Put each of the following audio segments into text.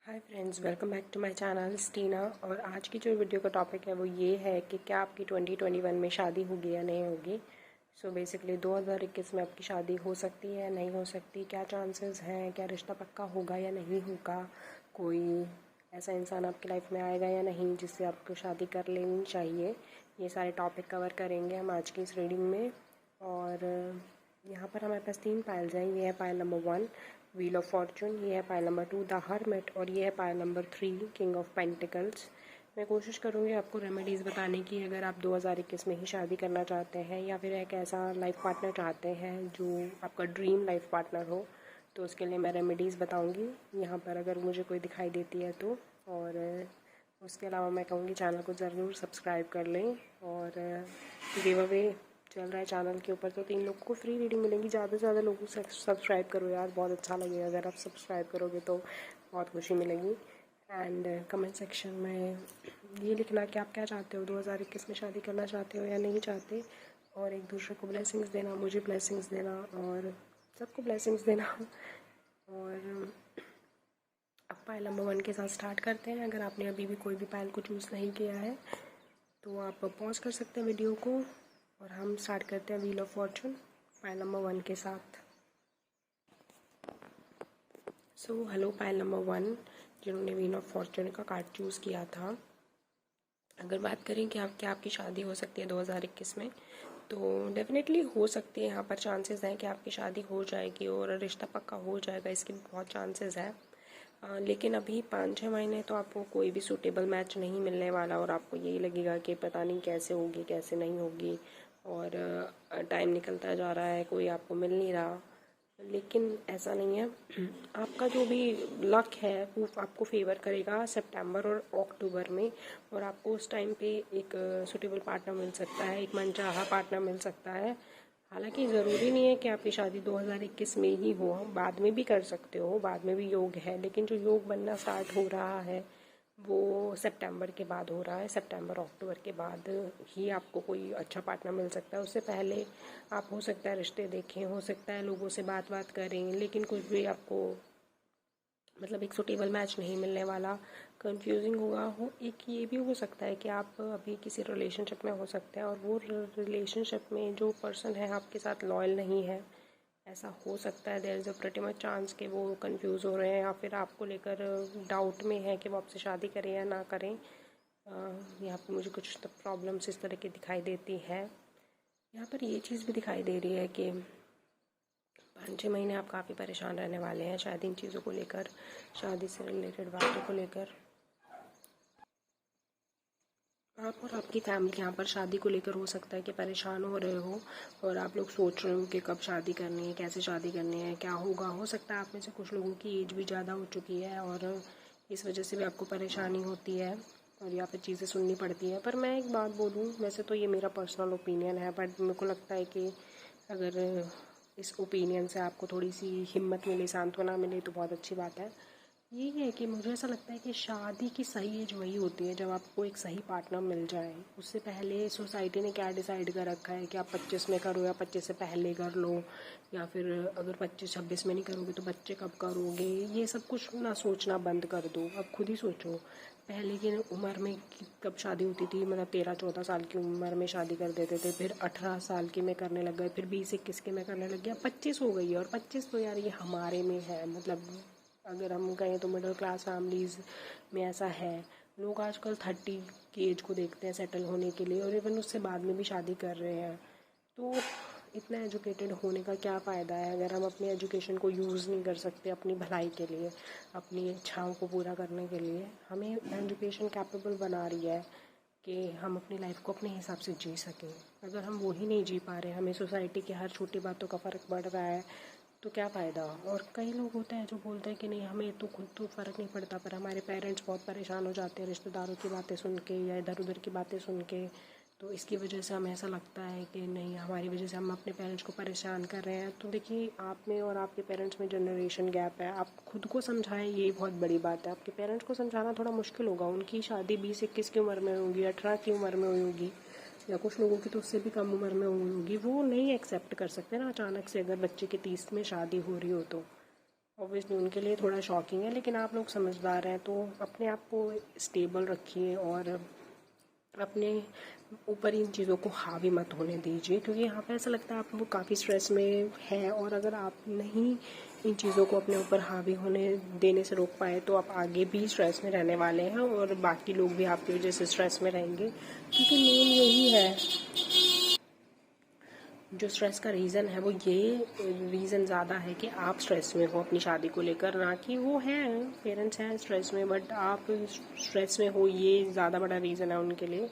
Hi friends, welcome back to my channel Steena. और आज की जो वीडियो का टॉपिक है वो ये है कि क्या आपकी 2021 में शादी होगी या नहीं होगी। सो बेसिकली 2021 में आपकी शादी हो सकती है या नहीं हो सकती, क्या चांसेस हैं, क्या रिश्ता पक्का होगा या नहीं होगा, कोई ऐसा इंसान आपकी लाइफ में आएगा या नहीं जिससे आपको शादी कर लेनी चाहिए। ये सारे टॉपिक कवर करेंगे हम आज की इस रीडिंग में। और यहाँ पर हमारे पास 3 पाइल्स हैं। ये है pile number 1 wheel of Fortune, ये है पाइल नंबर 2 द हर्मिट, और ये है pile number 3 king of pentacles. मैं कोशिश करूँगी आपको रेमेडीज़ बताने की अगर आप 2021 में ही शादी करना चाहते हैं या फिर एक ऐसा लाइफ पार्टनर चाहते हैं जो आपका ड्रीम लाइफ पार्टनर हो, तो उसके लिए मैं रेमेडीज़ बताऊँगी यहाँ पर अगर मुझे कोई दिखाई देती है तो। और उसके अलावा मैं कहूँगी चैनल को ज़रूर सब्सक्राइब कर लें। और गिव अवे चल रहा है चैनल के ऊपर, तो 3 लोगों को फ्री रीडिंग मिलेगी। ज़्यादा से ज़्यादा लोगों को सब्सक्राइब करो यार, बहुत अच्छा लगेगा अगर आप सब्सक्राइब करोगे तो बहुत खुशी मिलेगी। एंड कमेंट सेक्शन में ये लिखना कि आप क्या चाहते हो, 2021 में शादी करना चाहते हो या नहीं चाहते। और एक दूसरे को ब्लेसिंग्स देना, मुझे ब्लेसिंग्स देना और सबको ब्लेसिंग्स देना। और अब पाइल नंबर 1 के साथ स्टार्ट करते हैं। अगर आपने अभी भी कोई भी पाइल को चूज़ नहीं किया है तो आप पॉज कर सकते हैं वीडियो को और हम स्टार्ट करते हैं wheel of Fortune pile number 1 के साथ। सो हेलो पाइल नंबर 1 जिन्होंने व्हील ऑफ फॉर्चून का कार्ड चूज़ किया था। अगर बात करें कि क्या आपकी शादी हो सकती है 2021 में, तो डेफिनेटली हो सकती है। यहाँ पर चांसेस हैं कि आपकी शादी हो जाएगी और रिश्ता पक्का हो जाएगा, इसके भी बहुत चांसेस है। लेकिन अभी 5-6 महीने तो आपको कोई भी सूटेबल मैच नहीं मिलने वाला और आपको यही लगेगा कि पता नहीं कैसे होगी कैसे नहीं होगी। और टाइम निकलता जा रहा है, कोई आपको मिल नहीं रहा। लेकिन ऐसा नहीं है, आपका जो भी लक है वो आपको फेवर करेगा सितंबर और अक्टूबर में। और आपको उस टाइम पे एक सूटेबल पार्टनर मिल सकता है, एक मनचाहा पार्टनर मिल सकता है। हालांकि ज़रूरी नहीं है कि आपकी शादी 2021 में ही हो, बाद में भी कर सकते हो, बाद में भी योग है। लेकिन जो योग बनना स्टार्ट हो रहा है वो सितंबर के बाद हो रहा है। सितंबर अक्टूबर के बाद ही आपको कोई अच्छा पार्टनर मिल सकता है। उससे पहले आप हो सकता है रिश्ते देखें, हो सकता है लोगों से बात करें, लेकिन कुछ भी आपको मतलब एक सूटेबल मैच नहीं मिलने वाला, कंफ्यूजिंग होगा। एक ये भी हो सकता है कि आप अभी किसी रिलेशनशिप में हो सकते हैं और वो रिलेशनशिप में जो पर्सन है आपके साथ लॉयल नहीं है। ऐसा हो सकता है, there is a pretty much chance कि वो कंफ्यूज हो रहे हैं या फिर आपको लेकर डाउट में है कि वो आपसे शादी करें या ना करें। यहाँ पर मुझे कुछ प्रॉब्लम्स इस तरह की दिखाई देती है। यहाँ पर ये चीज़ भी दिखाई दे रही है कि 5-6 महीने आप काफ़ी परेशान रहने वाले हैं शायद इन चीज़ों को लेकर, शादी से रिलेटेड बातों को लेकर। आप और आपकी फैमिली यहाँ पर शादी को लेकर हो सकता है कि परेशान हो रहे हो और आप लोग सोच रहे हो कि कब शादी करनी है, कैसे शादी करनी है, क्या होगा। हो सकता है आप में से कुछ लोगों की एज भी ज़्यादा हो चुकी है और इस वजह से भी आपको परेशानी होती है और या फिर चीज़ें सुननी पड़ती है। पर मैं एक बात बोलूँ, वैसे तो ये मेरा पर्सनल ओपिनियन है, बट मेरे को लगता है कि अगर इस ओपिनियन से आपको थोड़ी सी हिम्मत मिले, सांत्वना मिले तो बहुत अच्छी बात है। यही है कि मुझे ऐसा लगता है कि शादी की सही एज वही होती है जब आपको एक सही पार्टनर मिल जाए। उससे पहले सोसाइटी ने क्या डिसाइड कर रखा है कि आप 25 में करो या 25 से पहले कर लो, या फिर अगर 25-26 में नहीं करोगे तो बच्चे कब करोगे, ये सब कुछ ना सोचना बंद कर दो। अब खुद ही सोचो, पहले की उम्र में कब शादी होती थी, मतलब 13-14 साल की उम्र में शादी कर देते थे, फिर 18 साल की में करने लग गए, फिर 20-21 के में करने लग गया, 25 हो गई है। और 25 तो यार ये हमारे में है, मतलब अगर हम कहें तो मिडिल क्लास फैमिलीज़ में ऐसा है। लोग आजकल 30 की एज को देखते हैं सेटल होने के लिए और इवन उससे बाद में भी शादी कर रहे हैं। तो इतना एजुकेटेड होने का क्या फ़ायदा है अगर हम अपनी एजुकेशन को यूज़ नहीं कर सकते अपनी भलाई के लिए, अपनी इच्छाओं को पूरा करने के लिए। हमें एजुकेशन कैपेबल बना रही है कि हम अपनी लाइफ को अपने हिसाब से जी सकें। अगर हम वो ही नहीं जी पा रहे, हमें सोसाइटी की हर छोटी बातों का फ़र्क पड़ रहा है, तो क्या फ़ायदा। और कई लोग होते हैं जो बोलते हैं कि नहीं हमें तो खुद तो फ़र्क नहीं पड़ता, पर हमारे पेरेंट्स बहुत परेशान हो जाते हैं रिश्तेदारों की बातें सुन के या इधर उधर की बातें सुन के। तो इसकी वजह से हमें ऐसा लगता है कि नहीं, हमारी वजह से हम अपने पेरेंट्स को परेशान कर रहे हैं। तो देखिए, आप में और आपके पेरेंट्स में जनरेशन गैप है। आप खुद को समझाएं, ये बहुत बड़ी बात है। आपके पेरेंट्स को समझाना थोड़ा मुश्किल होगा, उनकी शादी 20-21 की उम्र में होगी, 18 की उम्र में होगी, या कुछ लोगों की तो उससे भी कम उम्र में हुई होगी। वो नहीं एक्सेप्ट कर सकते ना अचानक से अगर बच्चे के 30 में शादी हो रही हो तो। ऑब्वियसली उनके लिए थोड़ा शॉकिंग है, लेकिन आप लोग समझदार हैं तो अपने आप को स्टेबल रखिए और अपने ऊपर इन चीज़ों को हावी मत होने दीजिए, क्योंकि यहाँ पे ऐसा लगता है आप लोग काफ़ी स्ट्रेस में है, और अगर आप नहीं इन चीज़ों को अपने ऊपर हावी होने देने से रोक पाए तो आप आगे भी स्ट्रेस में रहने वाले हैं और बाकी लोग भी आपकी वजह से स्ट्रेस में रहेंगे। क्योंकि मेन यही है, जो स्ट्रेस का रीज़न है वो ये रीज़न ज़्यादा है कि आप स्ट्रेस में हो अपनी शादी को लेकर, ना कि वो हैं पेरेंट्स हैं स्ट्रेस में, बट आप स्ट्रेस में हो, ये ज़्यादा बड़ा रीज़न है उनके लिए।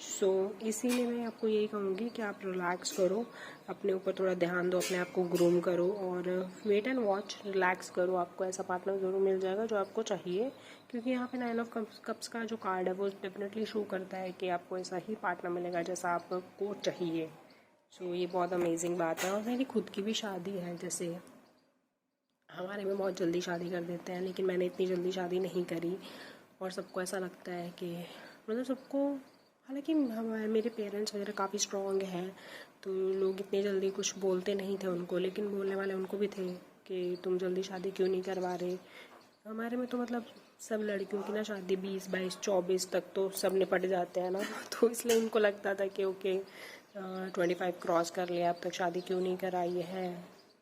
सो इसीलिए मैं आपको यही कहूँगी कि आप रिलैक्स करो, अपने ऊपर थोड़ा ध्यान दो, अपने आप को ग्रूम करो और वेट एंड वॉच, रिलैक्स करो। आपको ऐसा पार्टनर ज़रूर मिल जाएगा जो आपको चाहिए, क्योंकि यहाँ पे 9 ऑफ कप्स का जो कार्ड है वो डेफिनेटली शो करता है कि आपको ऐसा ही पार्टनर मिलेगा जैसा आपको चाहिए। सो ये बहुत अमेजिंग बात है। और मेरी खुद की भी शादी है, जैसे हमारे में बहुत जल्दी शादी कर देते हैं, लेकिन मैंने इतनी जल्दी शादी नहीं करी और सबको ऐसा लगता है कि मतलब सबको, हालांकि हमारे मेरे पेरेंट्स वगैरह काफ़ी स्ट्रॉन्ग हैं तो लोग इतनी जल्दी कुछ बोलते नहीं थे उनको, लेकिन बोलने वाले उनको भी थे कि तुम जल्दी शादी क्यों नहीं करवा रहे। हमारे में तो मतलब सब लड़कियों की ना शादी 20, 22, 24 तक तो सब निपट जाते हैं ना तो इसलिए उनको लगता था कि ओके 25 क्रॉस कर लिया, अब तक शादी क्यों नहीं कराई है,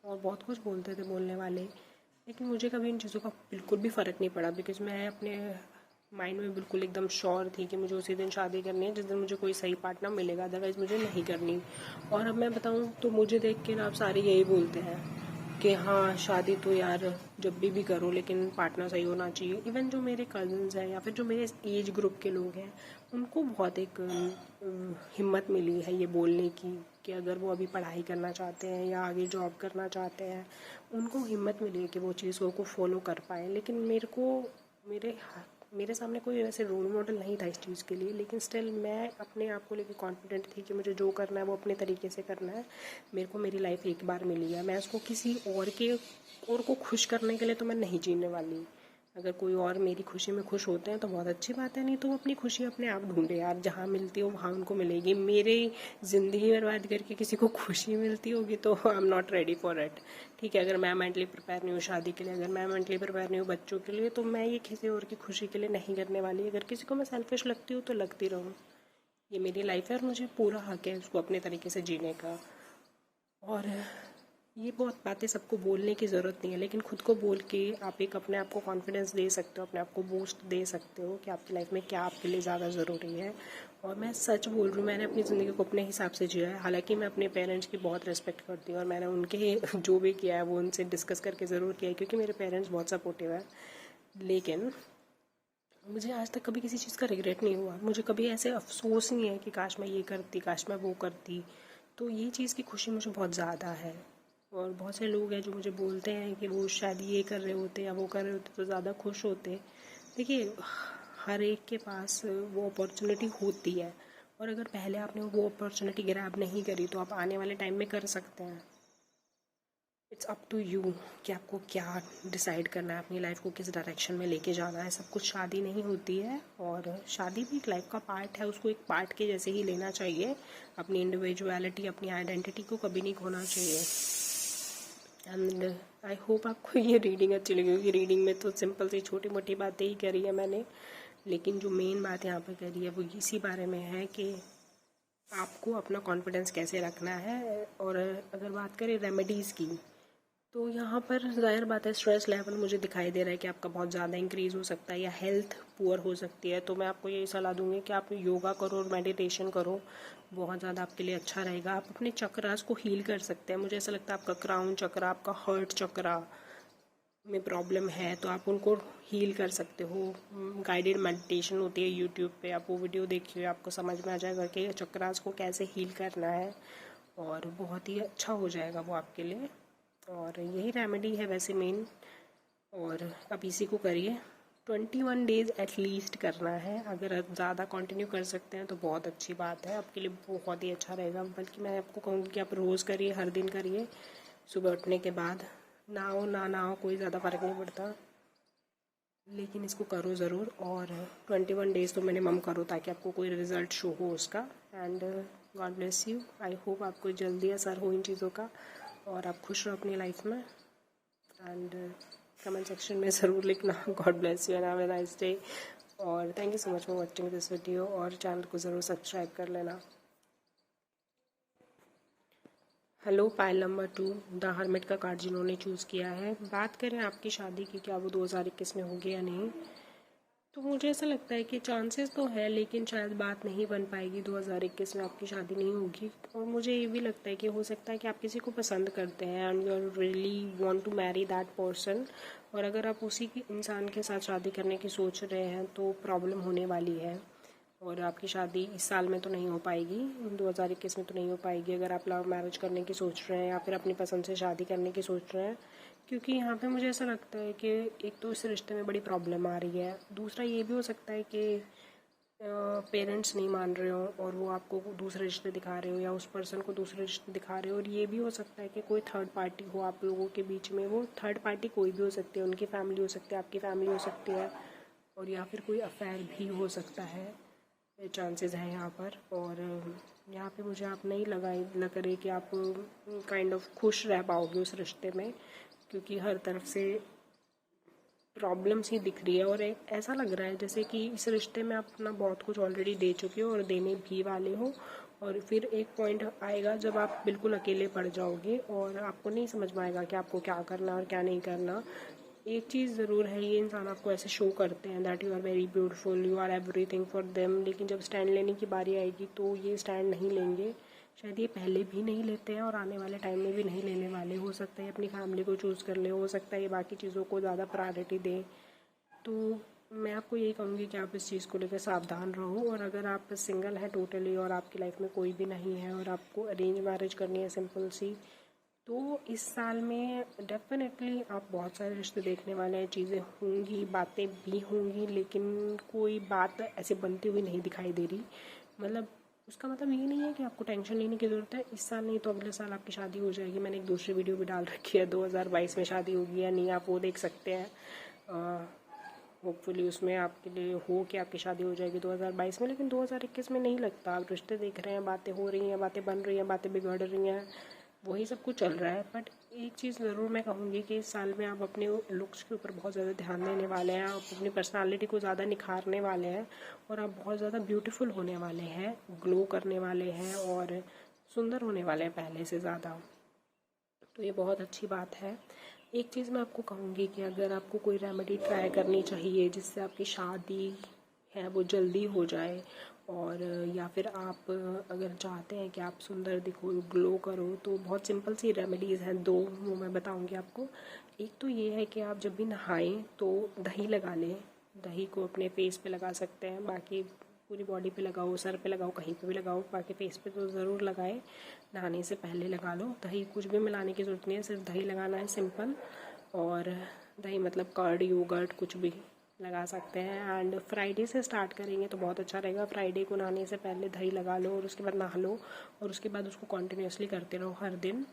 और बहुत कुछ बोलते थे बोलने वाले। लेकिन मुझे कभी इन चीज़ों का बिल्कुल भी फ़र्क नहीं पड़ा, बिकॉज मैं अपने माइंड में बिल्कुल एकदम श्योर थी कि मुझे उसी दिन शादी करनी है जिस दिन मुझे कोई सही पार्टनर मिलेगा, अदरवाइज़ मुझे नहीं करनी। और अब मैं बताऊँ तो मुझे देख के ना आप सारे यही बोलते हैं कि हाँ शादी तो यार जब भी करो लेकिन पार्टनर सही होना चाहिए। इवन जो मेरे कज़न्स हैं या फिर जो मेरे एज ग्रुप के लोग हैं उनको बहुत एक हिम्मत मिली है ये बोलने की कि अगर वो अभी पढ़ाई करना चाहते हैं या आगे जॉब करना चाहते हैं, उनको हिम्मत मिली है कि वो चीज़ों को फॉलो कर पाए। लेकिन मेरे सामने कोई वैसे रोल मॉडल नहीं था इस चीज़ के लिए, लेकिन स्टिल मैं अपने आप को लेकर कॉन्फिडेंट थी कि मुझे जो करना है वो अपने तरीके से करना है। मेरे को मेरी लाइफ एक बार मिली है, मैं उसको किसी और को खुश करने के लिए तो मैं नहीं जीने वाली। अगर कोई और मेरी खुशी में खुश होते हैं तो बहुत अच्छी बात है, नहीं तो वो अपनी खुशी अपने आप ढूंढे यार, जहाँ मिलती हो वहाँ उनको मिलेगी। मेरे ज़िंदगी बर्बाद करके किसी को खुशी मिलती होगी तो I am not ready for it. ठीक है, अगर मैं मेंटली प्रिपेयर नहीं हूँ शादी के लिए, अगर मैं मेंटली प्रिपेयर नहीं हूँ बच्चों के लिए, तो मैं ये किसी और की खुशी के लिए नहीं करने वाली। अगर किसी को मैं सेल्फिश लगती हूँ तो लगती रहूँ, ये मेरी लाइफ है और मुझे पूरा हक है उसको अपने तरीके से जीने का। और ये बहुत बातें सबको बोलने की ज़रूरत नहीं है, लेकिन खुद को बोल के आप एक अपने आप को कॉन्फिडेंस दे सकते हो, अपने आप को बूस्ट दे सकते हो कि आपकी लाइफ में क्या आपके लिए ज़्यादा ज़रूरी है। और मैं सच बोल रही हूँ, मैंने अपनी ज़िंदगी को अपने हिसाब से जिया है। हालांकि मैं अपने पेरेंट्स की बहुत रिस्पेक्ट करती हूँ और मैंने उनके जो भी किया है वो उनसे डिस्कस करके ज़रूर किया है, क्योंकि मेरे पेरेंट्स बहुत सपोर्टिव है। लेकिन मुझे आज तक कभी किसी चीज़ का रिग्रेट नहीं हुआ, मुझे कभी ऐसे अफसोस नहीं है कि काश मैं ये करती, काश मैं वो करती। तो ये चीज़ की खुशी मुझे बहुत ज़्यादा है। और बहुत से लोग हैं जो मुझे बोलते हैं कि वो शायद ये कर रहे होते या वो कर रहे होते तो ज़्यादा खुश होते। देखिए, हर एक के पास वो अपॉर्चुनिटी होती है, और अगर पहले आपने वो अपॉर्चुनिटी ग्रैब नहीं करी तो आप आने वाले टाइम में कर सकते हैं। इट्स अप टू यू कि आपको क्या डिसाइड करना है, अपनी लाइफ को किस डायरेक्शन में लेके जाना है। सब कुछ शादी नहीं होती है, और शादी भी एक लाइफ का पार्ट है, उसको एक पार्ट के जैसे ही लेना चाहिए। अपनी इंडिविजुअलिटी, अपनी आइडेंटिटी को कभी नहीं खोना चाहिए। एंड आई होप आपको ये रीडिंग अच्छी लगी होगी। रीडिंग में तो सिंपल सी छोटी मोटी बातें ही करी है मैंने, लेकिन जो मेन बात यहाँ पर करी है वो इसी बारे में है कि आपको अपना कॉन्फिडेंस कैसे रखना है। और अगर बात करें रेमेडीज़ की, तो यहाँ पर ज़ाहिर बात है स्ट्रेस लेवल मुझे दिखाई दे रहा है कि आपका बहुत ज़्यादा इंक्रीज़ हो सकता है या हेल्थ पुअर हो सकती है। तो मैं आपको यही सलाह दूँगी कि आप योगा करो और मेडिटेशन करो, बहुत ज़्यादा आपके लिए अच्छा रहेगा। आप अपने चक्रास को हील कर सकते हैं। मुझे ऐसा लगता है आपका क्राउन चक्रा, आपका हर्ट चक्रा में प्रॉब्लम है तो आप उनको हील कर सकते हो। गाइडेड मेडिटेशन होती है यूट्यूब पे, आप वो वीडियो देखिए, आपको समझ में आ जाएगा कि चक्रास को कैसे हील करना है, और बहुत ही अच्छा हो जाएगा वो आपके लिए। और यही रेमेडी है वैसे मेन, और आप इसी को करिए। 21 डेज़ एटलीस्ट करना है। अगर आप ज़्यादा कंटिन्यू कर सकते हैं तो बहुत अच्छी बात है, आपके लिए बहुत ही अच्छा रहेगा। बल्कि मैं आपको कहूँगी कि आप रोज़ करिए, हर दिन करिए, सुबह उठने के बाद। ना हो ना हो कोई ज़्यादा फ़र्क नहीं पड़ता, लेकिन इसको करो ज़रूर। और 21 डेज़ तो मिनिमम करो ताकि आपको कोई रिज़ल्ट शो हो उसका। And God bless you. I hope आपको जल्दी असर हो इन चीज़ों का और आप खुश रहो अपनी लाइफ में। एंड कमेंट सेक्शन में ज़रूर लिखना। God bless you and have a nice day, और thank you so much for watching this video, और चैनल को ज़रूर सब्सक्राइब कर लेना। Hello pile number 2, the hermit का कार्ड जिन्होंने चूज़ किया है। बात करें आपकी शादी की, क्या वो 2021 में होगी या नहीं, तो मुझे ऐसा लगता है कि चांसेस तो है, लेकिन शायद बात नहीं बन पाएगी। 2021 में आपकी शादी नहीं होगी। और मुझे ये भी लगता है कि हो सकता है कि आप किसी को पसंद करते हैं and you are really want to marry that person, और अगर आप उसी के इंसान के साथ शादी करने की सोच रहे हैं तो प्रॉब्लम होने वाली है, और आपकी शादी इस साल में तो नहीं हो पाएगी, 2021 में तो नहीं हो पाएगी अगर आप लव मैरिज करने की सोच रहे हैं या फिर अपनी पसंद से शादी करने की सोच रहे हैं। क्योंकि यहाँ पे मुझे ऐसा लगता है कि एक तो इस रिश्ते में बड़ी प्रॉब्लम आ रही है, दूसरा ये भी हो सकता है कि पेरेंट्स नहीं मान रहे हो और वो आपको दूसरे रिश्ते दिखा रहे हो, या उस पर्सन को दूसरे रिश्ते दिखा रहे हो। और ये भी हो सकता है कि कोई थर्ड पार्टी हो आप लोगों के बीच में। वो थर्ड पार्टी कोई भी हो सकती है, उनकी फैमिली हो सकती है, आपकी फैमिली हो सकती है, और या फिर कोई अफेयर भी हो सकता है। चांसेस हैं यहाँ पर। और यहाँ पे मुझे आप नहीं लग रही कि आप काइंड ऑफ खुश रह पाओगे उस रिश्ते में, क्योंकि हर तरफ से प्रॉब्लम्स ही दिख रही है। और ऐसा लग रहा है जैसे कि इस रिश्ते में आप अपना बहुत कुछ ऑलरेडी दे चुके हो और देने भी वाले हो, और फिर एक पॉइंट आएगा जब आप बिल्कुल अकेले पड़ जाओगे और आपको नहीं समझ में आएगा कि आपको क्या करना और क्या नहीं करना। एक चीज़ ज़रूर है, ये इंसान आपको ऐसे शो करते हैं that you are very beautiful, you are everything for them, लेकिन जब स्टैंड लेने की बारी आएगी तो ये स्टैंड नहीं लेंगे। शायद ये पहले भी नहीं लेते हैं और आने वाले टाइम में भी नहीं लेने वाले। हो सकता है अपनी फैमिली को चूज़ कर ले, हो सकता है ये बाकी चीज़ों को ज़्यादा प्रायोरिटी दें। तो मैं आपको यही कहूँगी कि आप इस चीज़ को लेकर सावधान रहो। और अगर आप सिंगल हैं टोटली और आपकी लाइफ में कोई भी नहीं है और आपको अरेंज मैरिज करनी है सिंपल सी, तो इस साल में डेफिनेटली आप बहुत सारे रिश्ते देखने वाले हैं। चीज़ें होंगी, बातें भी होंगी, लेकिन कोई बात ऐसे बनती हुई नहीं दिखाई दे रही। मतलब उसका मतलब ये नहीं है कि आपको टेंशन लेने की ज़रूरत है। इस साल नहीं तो अगले साल आपकी शादी हो जाएगी। मैंने एक दूसरी वीडियो भी डाल रखी है 2022 में शादी होगी या नहीं, आप वो देख सकते हैं। होपफुली उसमें आपके लिए हो कि आपकी शादी हो जाएगी 2022 में, लेकिन 2021 में नहीं लगता। आप रिश्ते देख रहे हैं, बातें हो रही हैं, बातें बन रही हैं, बातें बिगड़ रही हैं, वही सब कुछ चल रहा है। बट एक चीज़ ज़रूर मैं कहूँगी कि इस साल में आप अपने लुक्स के ऊपर बहुत ज़्यादा ध्यान देने वाले हैं, आप अपनी पर्सनालिटी को ज़्यादा निखारने वाले हैं, और आप बहुत ज़्यादा ब्यूटीफुल होने वाले हैं, ग्लो करने वाले हैं और सुंदर होने वाले हैं पहले से ज़्यादा। तो ये बहुत अच्छी बात है। एक चीज़ मैं आपको कहूँगी कि अगर आपको कोई रेमेडी ट्राई करनी चाहिए जिससे आपकी शादी है वो जल्दी हो जाए, और या फिर आप अगर चाहते हैं कि आप सुंदर दिखो, ग्लो करो, तो बहुत सिंपल सी रेमेडीज़ हैं दो, वो मैं बताऊंगी आपको। एक तो ये है कि आप जब भी नहाएं तो दही लगा लें। दही को अपने फेस पे लगा सकते हैं, बाकी पूरी बॉडी पे लगाओ, सर पे लगाओ, कहीं पे भी लगाओ, बाकी फेस पे तो ज़रूर लगाएं। नहाने से पहले लगा लो। दही कुछ भी मिलाने की ज़रूरत नहीं है, सिर्फ दही लगाना है सिंपल। और दही मतलब कर्ड, योगर्ट कुछ भी लगा सकते हैं। एंड फ्राइडे से स्टार्ट करेंगे तो बहुत अच्छा रहेगा। फ्राइडे को नहाने से पहले दही लगा लो और उसके बाद नहा लो, और उसके बाद उसको कॉन्टिन्यूसली करते रहो हर दिन।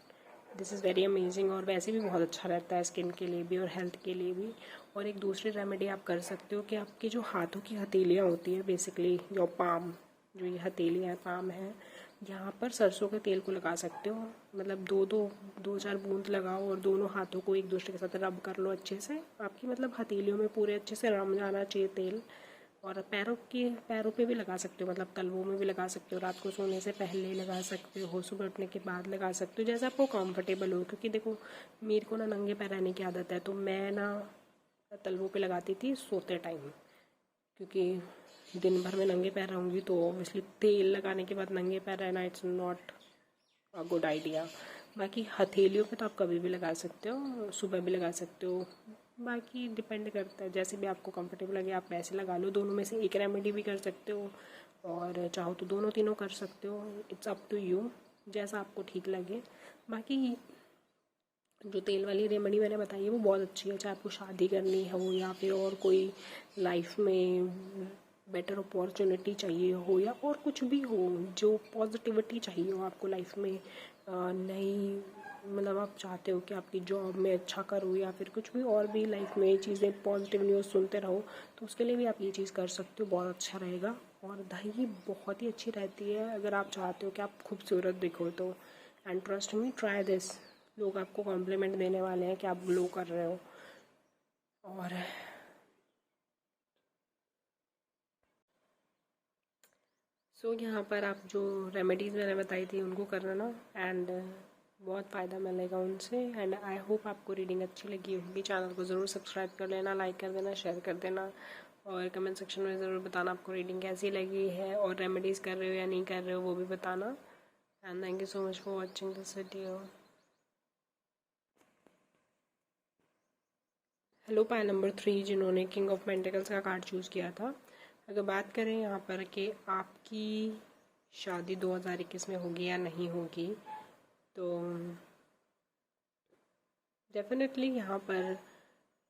दिस इज़ वेरी अमेजिंग, और वैसे भी बहुत अच्छा रहता है स्किन के लिए भी और हेल्थ के लिए भी। और एक दूसरी रेमेडी आप कर सकते हो कि आपके जो हाथों की हथेलियाँ होती हैं, बेसिकली योर पाम, जो ये हथेलियाँ हैं, पाम है, यहाँ पर सरसों के तेल को लगा सकते हो। मतलब दो चार बूंद लगाओ और दोनों हाथों को एक दूसरे के साथ रब कर लो अच्छे से। आपकी मतलब हथेलियों में पूरे अच्छे से रम जाना चाहिए तेल। और पैरों पे भी लगा सकते हो, मतलब तलवों में भी लगा सकते हो, रात को सोने से पहले लगा सकते हो, सुबह उठने के बाद लगा सकते हो, जैसे आपको कंफर्टेबल हो। क्योंकि देखो मेरे को ना नंगे पैर रहने की आदत है, तो मैं ना तलवों पे लगाती थी सोते टाइम, क्योंकि दिन भर में नंगे पैर रहूँगी तो ऑब्वियसली तेल लगाने के बाद नंगे पैर रहना it's not a good idea. बाकी हथेलियों पे तो आप कभी भी लगा सकते हो, सुबह भी लगा सकते हो, बाकी डिपेंड करता है जैसे भी आपको कंफर्टेबल लगे आप वैसे लगा लो। दोनों में से एक रेमेडी भी कर सकते हो, और चाहो तो दोनों तीनों कर सकते हो। इट्स अप टू यू, जैसा आपको ठीक लगे। बाकी जो तेल वाली रेमेडी मैंने बताई है वो बहुत अच्छी है, चाहे आपको शादी करनी हो या फिर और कोई लाइफ में बेटर अपॉर्चुनिटी चाहिए हो, या और कुछ भी हो, जो पॉजिटिविटी चाहिए हो आपको लाइफ में, नई मतलब आप चाहते हो कि आपकी जॉब में अच्छा करो, या फिर कुछ भी और भी लाइफ में चीज़ें पॉजिटिव न्यूज़ सुनते रहो, तो उसके लिए भी आप ये चीज़ कर सकते हो, बहुत अच्छा रहेगा। और दही बहुत ही अच्छी रहती है अगर आप चाहते हो कि आप खूबसूरत दिखो तो। And trust me, try this. लोग आपको कॉम्प्लीमेंट देने वाले हैं कि आप ग्लो कर रहे हो। और यहाँ पर आप जो रेमेडीज़ मैंने बताई थी उनको करना ना, एंड बहुत फ़ायदा मिलेगा उनसे। एंड आई होप आपको रीडिंग अच्छी लगी होगी। चैनल को ज़रूर सब्सक्राइब कर लेना, लाइक कर देना, शेयर कर देना, और कमेंट सेक्शन में ज़रूर बताना आपको रीडिंग कैसी लगी है, और रेमेडीज़ कर रहे हो या नहीं कर रहे हो वो भी बताना। And thank you so much for watching this video. Hello pi number 3 जिन्होंने किंग ऑफ पेंटिकल्स का कार्ड चूज़ किया था। अगर बात करें यहाँ पर कि आपकी शादी 2021 में होगी या नहीं होगी, तो डेफिनेटली यहाँ पर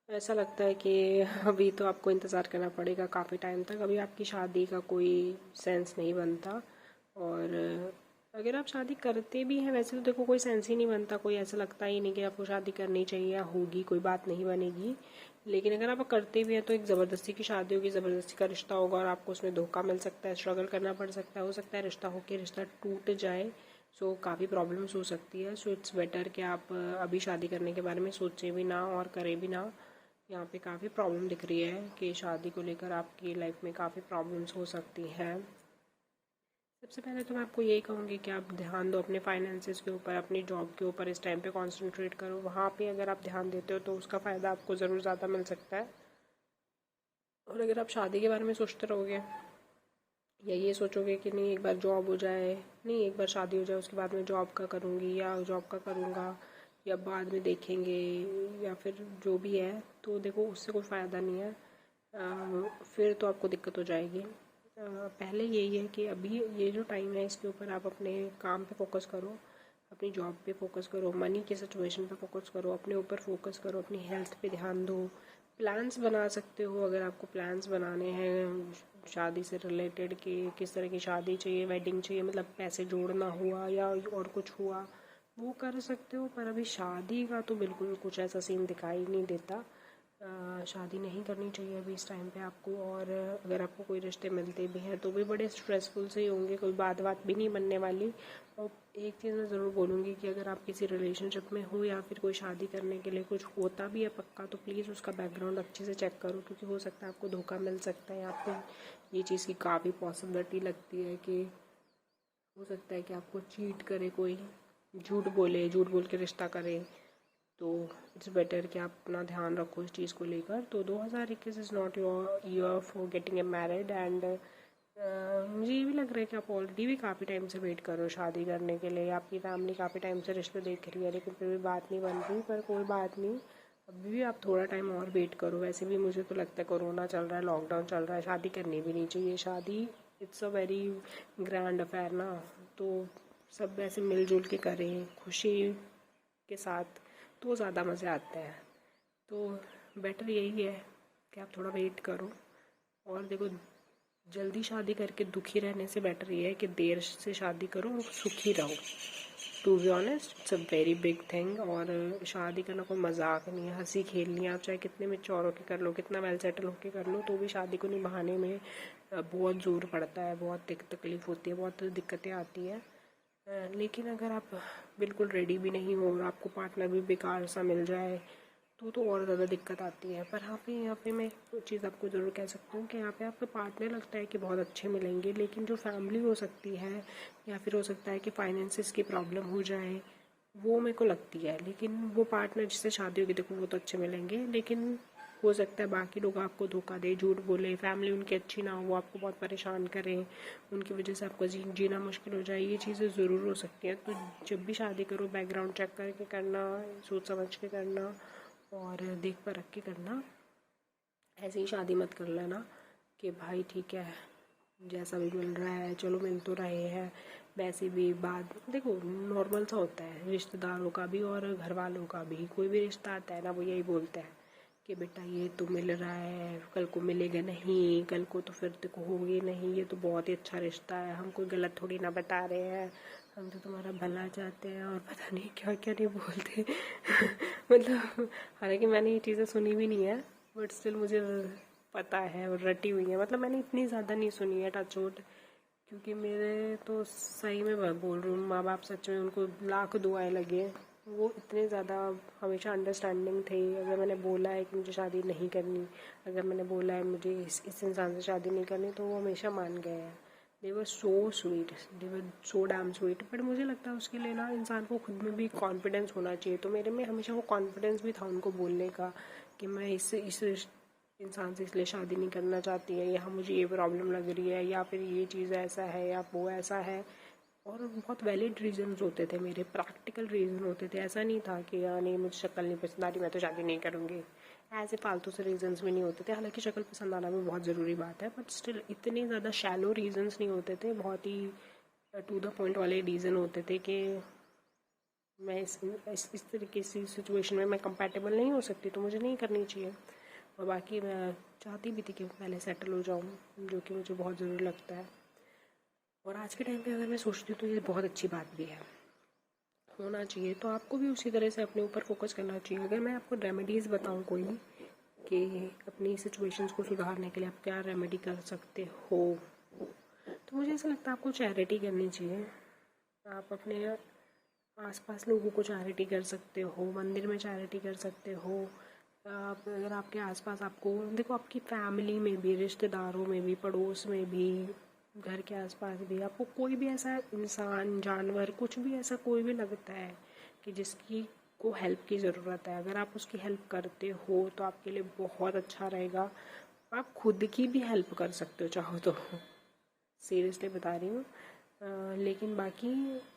ऐसा लगता है कि अभी तो आपको इंतज़ार करना पड़ेगा काफ़ी टाइम तक। अभी आपकी शादी का कोई सेंस नहीं बनता, और अगर आप शादी करते भी हैं वैसे तो देखो कोई सेंस ही नहीं बनता, कोई ऐसा लगता ही नहीं कि आपको शादी करनी चाहिए या होगी, कोई बात नहीं बनेगी। लेकिन अगर आप करते भी हैं तो एक ज़बरदस्ती की शादी होगी, ज़बरदस्ती का रिश्ता होगा, और आपको उसमें धोखा मिल सकता है, स्ट्रगल करना पड़ सकता है, हो सकता है रिश्ता होकर रिश्ता टूट जाए। सो काफ़ी प्रॉब्लम्स हो सकती है। सो इट्स बेटर कि आप अभी शादी करने के बारे में सोचें भी ना और करें भी ना। यहाँ पे काफ़ी प्रॉब्लम दिख रही है कि शादी को लेकर आपकी लाइफ में काफ़ी प्रॉब्लम्स हो सकती हैं। सबसे पहले तो मैं आपको यही कहूँगी कि आप ध्यान दो अपने फाइनेंसेस के ऊपर, अपनी जॉब के ऊपर इस टाइम पे कंसंट्रेट करो। वहाँ पे अगर आप ध्यान देते हो तो उसका फ़ायदा आपको ज़रूर ज़्यादा मिल सकता है। और अगर आप शादी के बारे में सोचते रहोगे या ये सोचोगे कि नहीं एक बार जॉब हो जाए, नहीं एक बार शादी हो जाए उसके बाद मैं जॉब का करूँगी या जॉब का करूँगा या बाद में देखेंगे या फिर जो भी है, तो देखो उससे कोई फ़ायदा नहीं है। फिर तो आपको दिक्कत हो जाएगी। पहले यही है कि अभी ये जो टाइम है इसके ऊपर आप अपने काम पे फोकस करो, अपनी जॉब पे फोकस करो, मनी की सिचुएशन पे फोकस करो, अपने ऊपर फोकस करो, अपनी हेल्थ पे ध्यान दो। प्लान्स बना सकते हो अगर आपको प्लान्स बनाने हैं शादी से रिलेटेड कि किस तरह की शादी चाहिए, वेडिंग चाहिए, मतलब पैसे जोड़ना हुआ या और कुछ हुआ वो कर सकते हो। पर अभी शादी का तो बिल्कुल कुछ ऐसा सीन दिखाई नहीं देता। शादी नहीं करनी चाहिए अभी इस टाइम पे आपको। और अगर आपको कोई रिश्ते मिलते भी हैं तो भी बड़े स्ट्रेसफुल से ही होंगे, कोई बात भी नहीं बनने वाली। और एक चीज़ मैं ज़रूर बोलूँगी कि अगर आप किसी रिलेशनशिप में हो या फिर कोई शादी करने के लिए कुछ होता भी है पक्का, तो प्लीज़ उसका बैकग्राउंड अच्छे से चेक करो, क्योंकि हो सकता है आपको धोखा मिल सकता है। आपको ये चीज़ की काफ़ी पॉसिबिलिटी लगती है कि हो सकता है कि आपको चीट करे, कोई झूठ बोल के रिश्ता करे। तो इट्स बेटर कि आप अपना ध्यान रखो इस चीज़ को लेकर। तो 2021 is not your year for getting a married. And मुझे ये भी लग रहा है कि आप ऑलरेडी भी काफ़ी टाइम से वेट कर रहे हो शादी करने के लिए, आपकी फैमिली काफ़ी टाइम से रिश्ते देख रही है लेकिन फिर भी बात नहीं बन रही। पर कोई बात नहीं, अभी भी आप थोड़ा टाइम और वेट करो। वैसे भी मुझे तो लगता है कोरोना चल रहा है, लॉकडाउन चल रहा है, शादी करनी भी नहीं चाहिए। शादी it's a very grand affair ना, तो सब ऐसे मिलजुल के करें खुशी के साथ तो ज़्यादा मज़े आते हैं। तो बेटर यही है कि आप थोड़ा वेट करो। और देखो जल्दी शादी करके दुखी रहने से बेटर ये है कि देर से शादी करो और सुखी रहो। To be honest it's a very big thing. और शादी करना कोई मजाक नहीं है, हंसी खेलनी है। आप चाहे कितने मैच्योर होके कर लो, कितना वेल सेटल होके कर लो, तो भी शादी को निभाने में बहुत ज़ोर पड़ता है, बहुत तकलीफ होती है, बहुत दिक्कतें आती है। लेकिन अगर आप बिल्कुल रेडी भी नहीं हो और आपको पार्टनर भी बेकार सा मिल जाए तो और ज़्यादा दिक्कत आती है। पर यहाँ पे मैं एक चीज़ आपको ज़रूर कह सकती हूँ कि यहाँ पे आपको पार्टनर लगता है कि बहुत अच्छे मिलेंगे, लेकिन जो फैमिली हो सकती है या फिर हो सकता है कि फाइनेंसिस की प्रॉब्लम हो जाए, वो मेरे को लगती है। लेकिन वो पार्टनर जिससे शादी होगी देखो वो तो अच्छे मिलेंगे, लेकिन हो सकता है बाकी लोग आपको धोखा दे, झूठ बोले, फैमिली उनकी अच्छी ना हो, वो आपको बहुत परेशान करें, उनकी वजह से आपको जीना मुश्किल हो जाए। ये चीज़ें ज़रूर हो सकती हैं। तो जब भी शादी करो बैकग्राउंड चेक करके करना, सोच समझ के करना और देख परख के करना। ऐसे ही शादी मत कर लेना कि भाई ठीक है जैसा भी मिल रहा है चलो मिल तो रहे हैं। वैसे भी बात देखो नॉर्मल सा होता है रिश्तेदारों का भी और घर वालों का भी। कोई भी रिश्ता आता है ना वो यही बोलते हैं कि बेटा ये तो मिल रहा है, कल को मिलेगा नहीं, कल को तो फिर देखो होगी नहीं, ये तो बहुत ही अच्छा रिश्ता है, हम कोई गलत थोड़ी ना बता रहे हैं, हम तो तुम्हारा भला चाहते हैं, और पता नहीं क्या क्या नहीं बोलते। मतलब हालांकि मैंने ये चीज़ें सुनी भी नहीं है, बट स्टिल मुझे पता है और रटी हुई है। मतलब मैंने इतनी ज़्यादा नहीं सुनी है टचवुड, क्योंकि मेरे तो सही में बोल रही हूँ माँ बाप सच में उनको लाख दुआएं लगे वो इतने ज़्यादा हमेशा अंडरस्टैंडिंग थे। अगर मैंने बोला है कि मुझे शादी नहीं करनी, अगर मैंने बोला है मुझे इस इंसान से शादी नहीं करनी, तो वो हमेशा मान गए हैं। They were so sweet, they were so damn sweet. But मुझे लगता है उसके लिए ना इंसान को खुद में भी कॉन्फिडेंस होना चाहिए। तो मेरे में हमेशा वो कॉन्फिडेंस भी था उनको बोलने का कि मैं इस इंसान से इसलिए शादी नहीं करना चाहती है, या मुझे ये प्रॉब्लम लग रही है, या फिर ये चीज़ ऐसा है, या वो ऐसा है। और बहुत वैलिड रीजंस होते थे मेरे, प्रैक्टिकल रीज़न होते थे। ऐसा नहीं था कि यार नहीं मुझे शक्ल नहीं पसंद आ रही मैं तो शादी नहीं करूँगी, ऐसे फालतू से रीजंस भी नहीं होते थे। हालांकि शक्ल पसंद आना भी बहुत ज़रूरी बात है, बट स्टिल इतने ज़्यादा शैलो रीजंस नहीं होते थे। बहुत ही टू द पॉइंट वाले रीज़न होते थे कि मैं इस तरीके की सिचुएशन में मैं कंपैटिबल नहीं हो सकती, तो मुझे नहीं करनी चाहिए। और बाकी मैं चाहती भी थी कि पहले सेटल हो जाऊँ, जो कि मुझे बहुत ज़रूरी लगता है। और आज के टाइम पे अगर मैं सोचती हूँ तो ये बहुत अच्छी बात भी है, होना चाहिए। तो आपको भी उसी तरह से अपने ऊपर फोकस करना चाहिए। अगर मैं आपको रेमेडीज़ बताऊँ कोई कि अपनी सिचुएशंस को सुधारने के लिए आप क्या रेमेडी कर सकते हो, तो मुझे ऐसा लगता है आपको चैरिटी करनी चाहिए। आप अपने आसपास लोगों को चैरिटी कर सकते हो, मंदिर में चैरिटी कर सकते हो। आप अगर आपके आसपास आपको देखो, आपकी फैमिली में भी, रिश्तेदारों में भी, पड़ोस में भी, घर के आसपास भी आपको कोई भी ऐसा इंसान, जानवर, कुछ भी ऐसा कोई भी लगता है कि जिसकी को हेल्प की ज़रूरत है, अगर आप उसकी हेल्प करते हो तो आपके लिए बहुत अच्छा रहेगा। आप खुद की भी हेल्प कर सकते हो चाहो तो, सीरियसली बता रही हूँ। लेकिन बाकी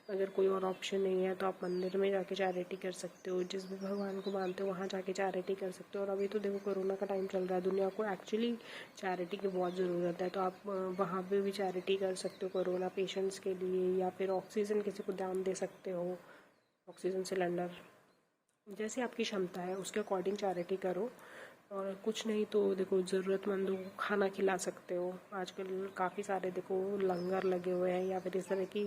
अगर कोई और ऑप्शन नहीं है तो आप मंदिर में जाके चैरिटी कर सकते हो, जिस भी भगवान को मानते हो वहाँ जाके चैरिटी कर सकते हो। और अभी तो देखो कोरोना का टाइम चल रहा है, दुनिया को एक्चुअली चैरिटी की बहुत ज़रूरत है, तो आप वहाँ पे भी चैरिटी कर सकते हो कोरोना पेशेंट्स के लिए। या फिर ऑक्सीजन किसी को दान दे सकते हो, ऑक्सीजन सिलेंडर, जैसे आपकी क्षमता है उसके अकॉर्डिंग चैरिटी करो। और कुछ नहीं तो देखो ज़रूरतमंदों को खाना खिला सकते हो। आजकल काफ़ी सारे देखो लंगर लगे हुए हैं, या फिर इस तरह की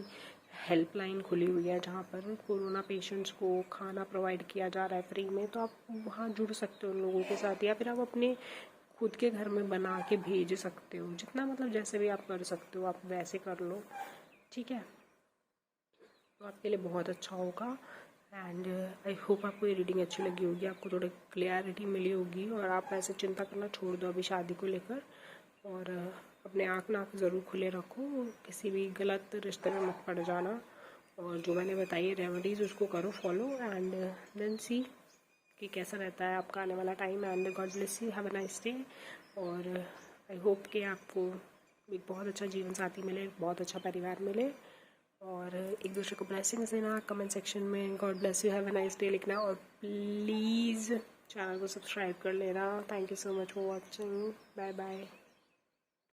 हेल्पलाइन खुली हुई है जहाँ पर कोरोना पेशेंट्स को खाना प्रोवाइड किया जा रहा है फ्री में। तो आप वहाँ जुड़ सकते हो उन लोगों के साथ, या फिर आप अपने खुद के घर में बना के भेज सकते हो। जितना मतलब जैसे भी आप कर सकते हो आप वैसे कर लो, ठीक है। तो आपके लिए बहुत अच्छा होगा। एंड आई होप आपको ये रीडिंग अच्छी लगी होगी, आपको थोड़ी क्लियरिटी मिली होगी, और आप ऐसे चिंता करना छोड़ दो अभी शादी को लेकर। और अपने आँख नाक ज़रूर खुले रखो, किसी भी गलत रिश्ते में मत पड़ जाना। और जो मैंने बताई है रेमेडीज़ उसको करो फॉलो, एंड देन सी कि कैसा रहता है आपका आने वाला time. And God bless you, have a nice day. और आई होप कि आपको एक बहुत अच्छा जीवन साथी मिले, बहुत अच्छा परिवार मिले, और एक दूसरे को ब्लेसिंग्स देना। कमेंट सेक्शन में God bless you, have a nice day लिखना, और प्लीज़ चैनल को सब्सक्राइब कर लेना। Thank you so much for watching, bye bye.